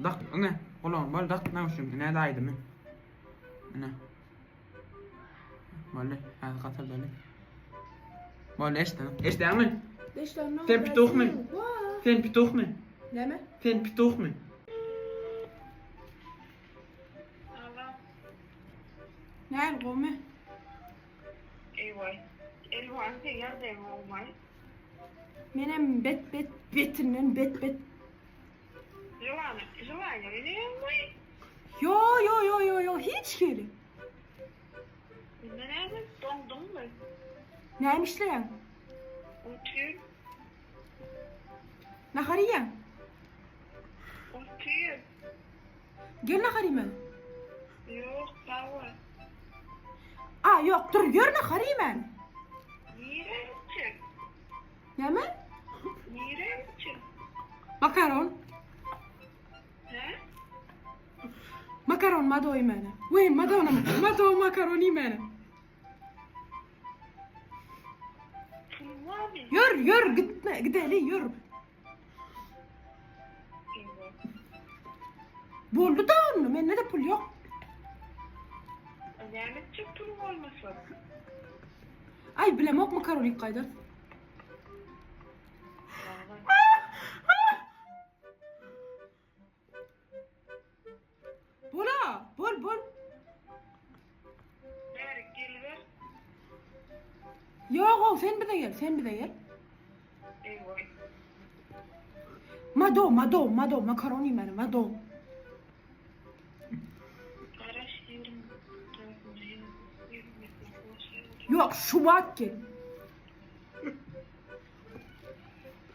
Dak ne? Ulan bal dak ne olsun? Ne daydı mı? Ne? Böyle hadi katıl böyle. Böyle işte mi? Sen pituh mu? Sen pituh mu? Ne mi? Sen pituh mu? Ne الغومة؟ ايوه ايوه انت جاهزه يا ماما Benim betinden bet. جوانا ne yapmayı Yo hiç geri. ne yapayım dondum mu Neymiş lan? oturuyor Nahariye. oturuyor Gel naharime. yok daha Aa yok dur gör naharime. nereye çık Ne mi? nereye çık Makaron. he Makaron mado imene. Wين mado makaron imene. Fulvabi Yürü gitme gideli yürü. ايوه Boldu da onu men ne de pul yok. yani çık tulum olmasın Ay bilem ok makaron yıkaydır. Bola bol. ver gel ver Yok o sen bir de gel. ايوه Mado makaron imene mado. araş yerim Yok şubat gel.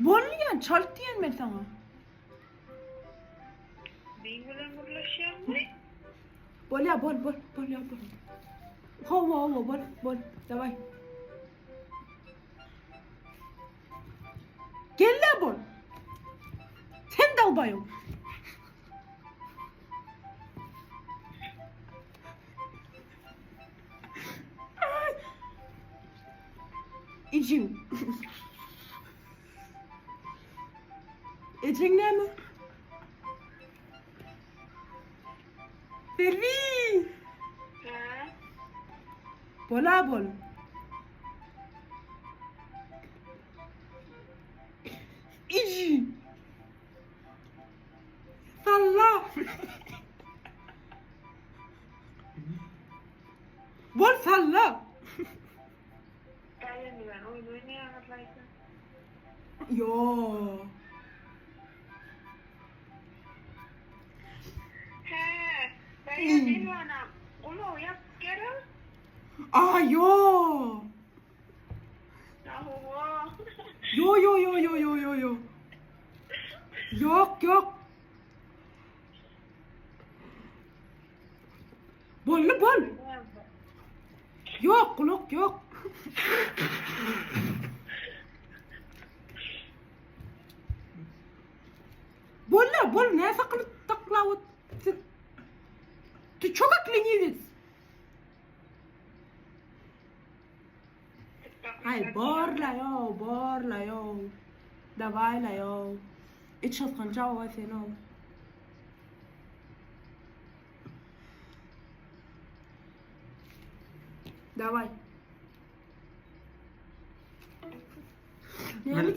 Bol yan çalt diyen ben sana. Benimle uğraşıyor mu? Bol ya bol. Hava bol. Davay. Gel la bol. Sen de albayım. İçim. İçin ne mi? Pervi. Ha? Bola bol. İçi. Salla. Bol salla. Dayanıyorum. Oyun oynayan atlaysın. Yo. He. Dayanıyorum anam. Onu yap geri. Aa yo. Yahu. Yo. Yok. Bol. Yok kulak yok. Bol ne saklı taklavut. Ты чё как ленивец? Ай, борла yo. Давай la yo. İç şatkanca o sen ol. Давай. Ne